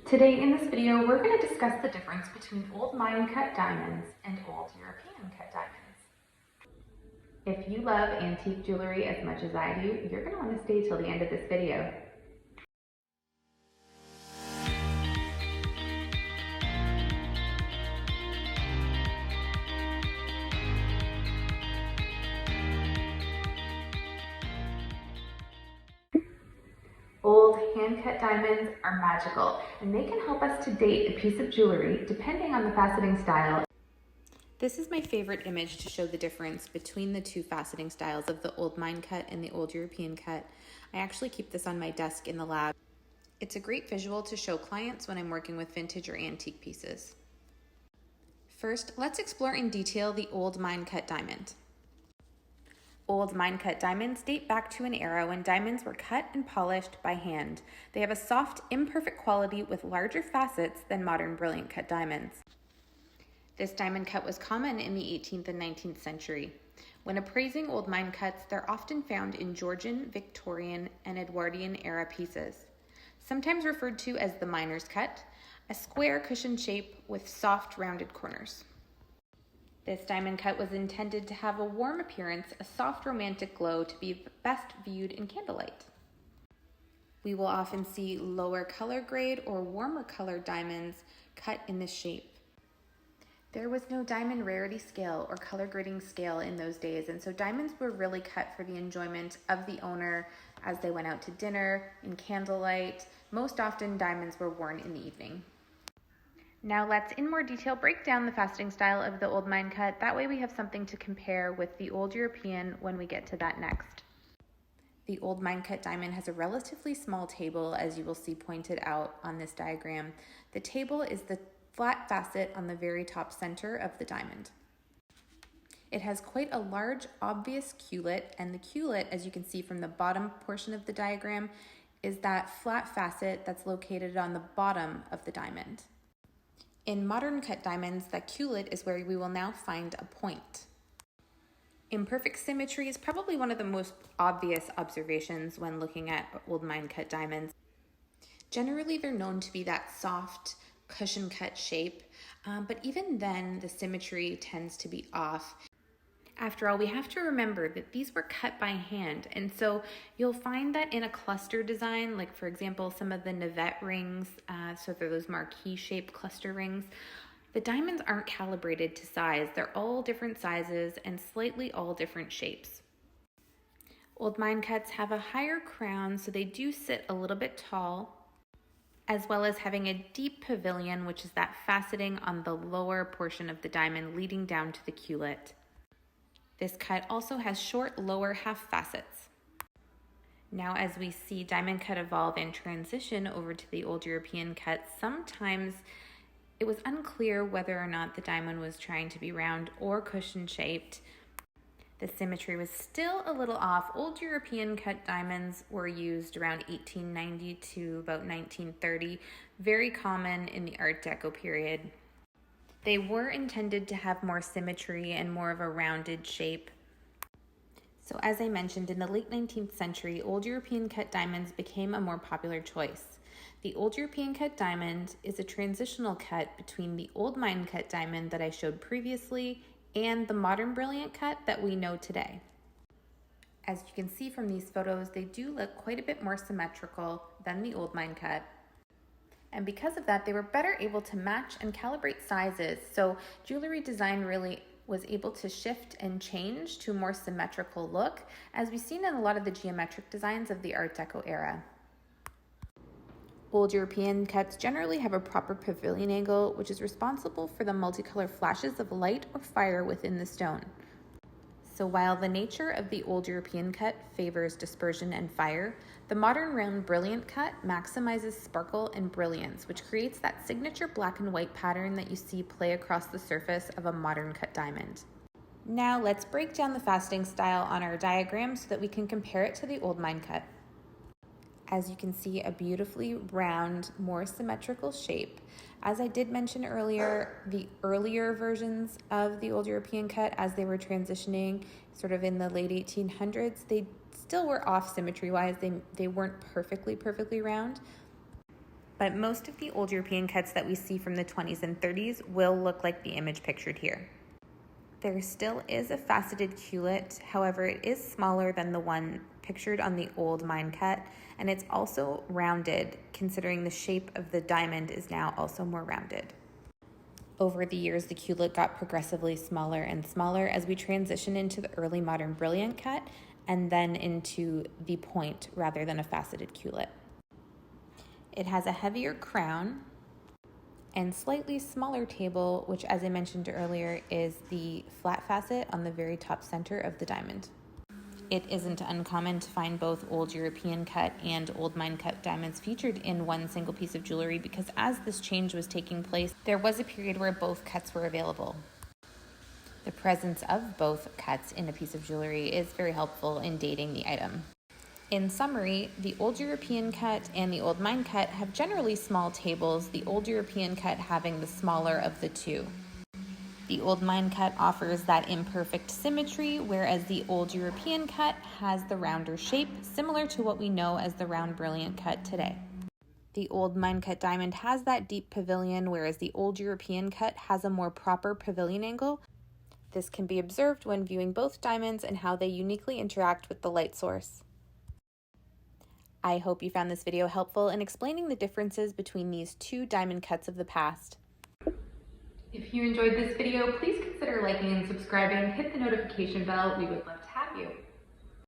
Today in this video, we're going to discuss the difference between old mine cut diamonds and old European cut diamonds. If you love antique jewelry as much as I do, you're going to want to stay till the end of this video. Old hand-cut diamonds are magical, and they can help us to date a piece of jewelry depending on the faceting style. This is my favorite image to show the difference between the two faceting styles of the old mine cut and the old European cut. I actually keep this on my desk in the lab. It's a great visual to show clients when I'm working with vintage or antique pieces. First, let's explore in detail the old mine cut diamond. Old mine-cut diamonds date back to an era when diamonds were cut and polished by hand. They have a soft, imperfect quality with larger facets than modern brilliant-cut diamonds. This diamond cut was common in the 18th and 19th century. When appraising old mine cuts, they're often found in Georgian, Victorian, and Edwardian era pieces. Sometimes referred to as the miner's cut, a square cushion shape with soft, rounded corners. This diamond cut was intended to have a warm appearance, a soft romantic glow to be best viewed in candlelight. We will often see lower color grade or warmer color diamonds cut in this shape. There was no diamond rarity scale or color grading scale in those days, and so diamonds were really cut for the enjoyment of the owner as they went out to dinner, in candlelight. Most often diamonds were worn in the evening. Now let's in more detail break down the faceting style of the old mine cut. That way we have something to compare with the old European when we get to that next. The old mine cut diamond has a relatively small table, as you will see pointed out on this diagram. The table is the flat facet on the very top center of the diamond. It has quite a large, obvious culet, and the culet, as you can see from the bottom portion of the diagram, is that flat facet that's located on the bottom of the diamond. In modern cut diamonds, that culet is where we will now find a point. Imperfect symmetry is probably one of the most obvious observations when looking at old mine cut diamonds. Generally, they're known to be that soft, cushion cut shape, but even then, the symmetry tends to be off. After all, we have to remember that these were cut by hand, and so you'll find that in a cluster design, like for example, some of the navette rings, so they're those marquee-shaped cluster rings, the diamonds aren't calibrated to size. They're all different sizes and slightly all different shapes. Old mine cuts have a higher crown, so they do sit a little bit tall, as well as having a deep pavilion, which is that faceting on the lower portion of the diamond leading down to the culet. This cut also has short lower half facets. Now, as we see diamond cut evolve and transition over to the old European cut, sometimes it was unclear whether or not the diamond was trying to be round or cushion shaped. The symmetry was still a little off. Old European cut diamonds were used around 1890 to about 1930, very common in the Art Deco period. They were intended to have more symmetry and more of a rounded shape. So as I mentioned, in the late 19th century, old European cut diamonds became a more popular choice. The old European cut diamond is a transitional cut between the old mine cut diamond that I showed previously and the modern brilliant cut that we know today. As you can see from these photos, they do look quite a bit more symmetrical than the old mine cut. And because of that, they were better able to match and calibrate sizes. So jewelry design really was able to shift and change to a more symmetrical look, as we've seen in a lot of the geometric designs of the Art Deco era. Old European cuts generally have a proper pavilion angle, which is responsible for the multicolor flashes of light or fire within the stone. So while the nature of the old European cut favors dispersion and fire, the modern round brilliant cut maximizes sparkle and brilliance, which creates that signature black and white pattern that you see play across the surface of a modern cut diamond. Now let's break down the faceting style on our diagram so that we can compare it to the old mine cut. As you can see, a beautifully round, more symmetrical shape. As I did mention earlier, the earlier versions of the old European cut, as they were transitioning sort of in the late 1800s, they still were off symmetry-wise. They weren't perfectly round. but most of the old European cuts that we see from the 20s and 30s will look like the image pictured here. There still is a faceted culet, however it is smaller than the one pictured on the old mine cut, and it's also rounded, considering the shape of the diamond is now also more rounded. Over the years, the culet got progressively smaller and smaller as we transition into the early modern brilliant cut and then into the point rather than a faceted culet. It has a heavier crown and slightly smaller table, which, as I mentioned earlier, is the flat facet on the very top center of the diamond. It isn't uncommon to find both old European cut and old mine cut diamonds featured in one single piece of jewelry because as this change was taking place, there was a period where both cuts were available. The presence of both cuts in a piece of jewelry is very helpful in dating the item. In summary, the old European cut and the old mine cut have generally small tables, the old European cut having the smaller of the two. The old mine cut offers that imperfect symmetry, whereas the old European cut has the rounder shape, similar to what we know as the round brilliant cut today. The old mine cut diamond has that deep pavilion, whereas the old European cut has a more proper pavilion angle. This can be observed when viewing both diamonds and how they uniquely interact with the light source. I hope you found this video helpful in explaining the differences between these two diamond cuts of the past. If you enjoyed this video, please consider liking and subscribing. Hit the notification bell. We would love